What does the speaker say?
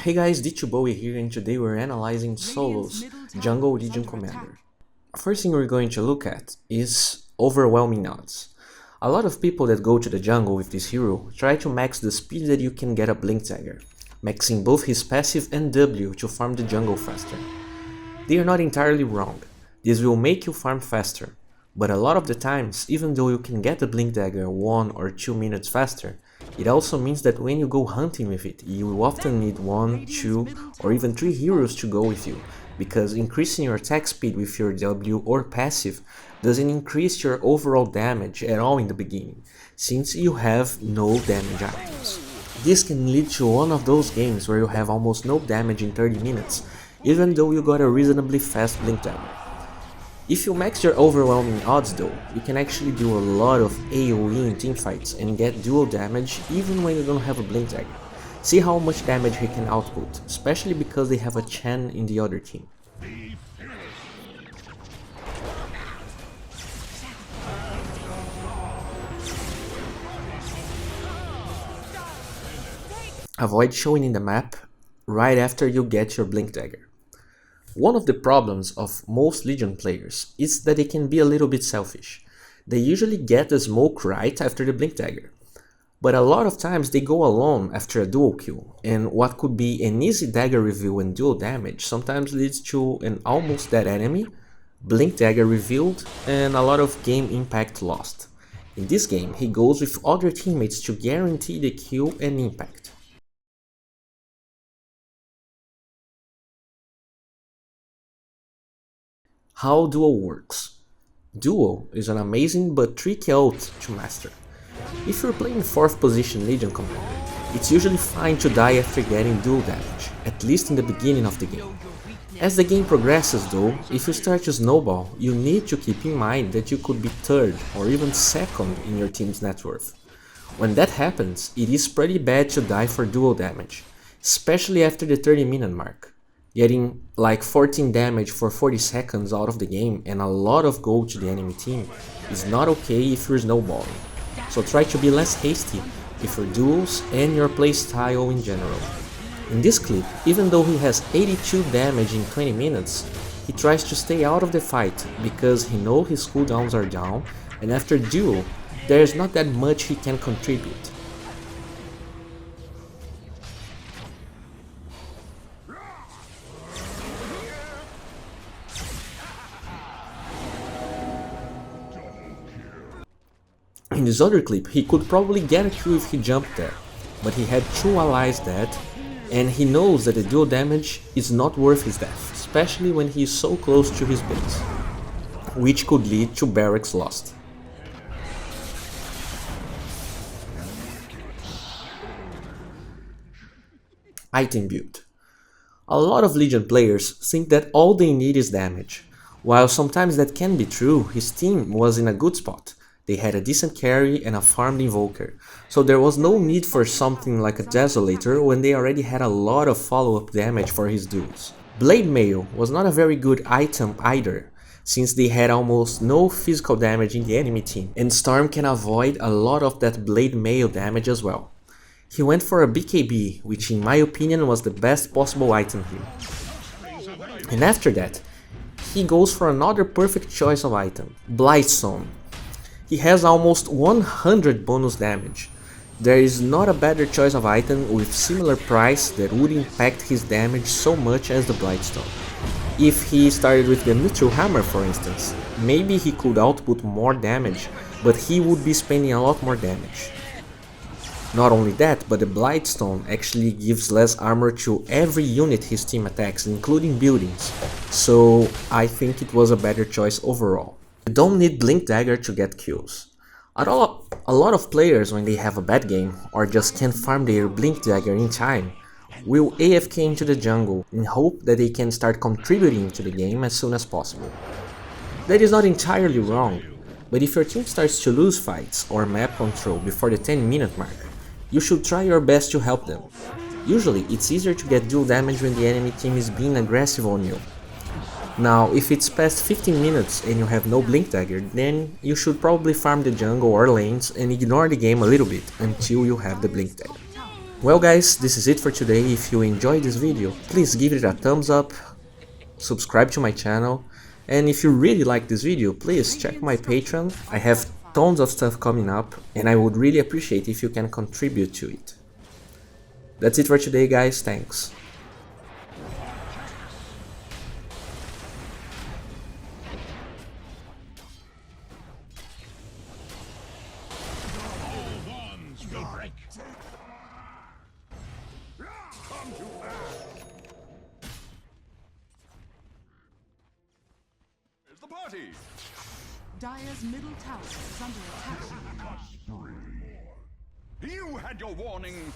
Hey guys, D.Bowie here, and today we're analyzing Solo's Jungle Legion Commander. First thing we're going to look at is overwhelming odds. A lot of people that go to the jungle with this hero try to max the speed that you can get a Blink Dagger, maxing both his passive and W to farm the jungle faster. They are not entirely wrong, this will make you farm faster, but a lot of the times, even though you can get the Blink Dagger 1 or 2 minutes faster, it also means that when you go hunting with it, you will often need 1, 2 or even 3 heroes to go with you, because increasing your attack speed with your W or passive doesn't increase your overall damage at all in the beginning, since you have no damage items. This can lead to one of those games where you have almost no damage in 30 minutes, even though you got a reasonably fast Blink Dagger. If you max your overwhelming odds though, you can actually do a lot of AoE in teamfights and get dual damage even when you don't have a Blink Dagger. See how much damage he can output, especially because they have a Chen in the other team. Avoid showing in the map right after you get your Blink Dagger. One of the problems of most Legion players is that they can be a little bit selfish. They usually get the smoke right after the Blink Dagger, but a lot of times they go alone after a dual kill, and what could be an easy dagger reveal and dual damage sometimes leads to an almost dead enemy, Blink Dagger revealed, and a lot of game impact lost. In this game, he goes with other teammates to guarantee the kill and impact. How Duel works. Duel is an amazing but tricky ult to master. If you're playing 4th position Legion Commander, it's usually fine to die after getting dual damage, at least in the beginning of the game. As the game progresses though, if you start to snowball, you need to keep in mind that you could be 3rd or even 2nd in your team's net worth. When that happens, it is pretty bad to die for dual damage, especially after the 30-minute mark. Getting like 14 damage for 40 seconds out of the game and a lot of gold to the enemy team is not okay if you're snowballing, so try to be less hasty with your duels and your playstyle in general. In this clip, even though he has 82 damage in 20 minutes, he tries to stay out of the fight because he knows his cooldowns are down, and after duel, there is not that much he can contribute. In this other clip, he could probably get a kill if he jumped there, but he had 2 allies dead, and he knows that the dual damage is not worth his death, especially when he is so close to his base, which could lead to barracks lost. Item build. A lot of Legion players think that all they need is damage. While sometimes that can be true, his team was in a good spot. They had a decent carry and a farmed invoker, so there was no need for something like a Desolator when they already had a lot of follow-up damage for his duels. Blade Mail was not a very good item either, since they had almost no physical damage in the enemy team, and Storm can avoid a lot of that Blade Mail damage as well. He went for a BKB, which in my opinion was the best possible item here. And after that, he goes for another perfect choice of item, Blightstone. He has almost 100 bonus damage. There is not a better choice of item with similar price that would impact his damage so much as the Blightstone. If he started with the Neutral Hammer for instance, maybe he could output more damage, but he would be spending a lot more damage. Not only that, but the Blightstone actually gives less armor to every unit his team attacks, including buildings, so I think it was a better choice overall. You don't need Blink Dagger to get kills. A lot of players, when they have a bad game or just can't farm their Blink Dagger in time, will AFK into the jungle in hope that they can start contributing to the game as soon as possible. That is not entirely wrong, but if your team starts to lose fights or map control before the 10-minute mark, you should try your best to help them. Usually it's easier to get dual damage when the enemy team is being aggressive on you. Now, if it's past 15 minutes and you have no Blink Dagger, then you should probably farm the jungle or lanes and ignore the game a little bit until you have the Blink Dagger. Well guys, this is it for today. If you enjoyed this video, please give it a thumbs up, subscribe to my channel, and if you really like this video, please check my Patreon. I have tons of stuff coming up, and I would really appreciate if you can contribute to it. That's it for today guys, thanks. Here's the party! Dire's middle tower is under attack. You had your warning!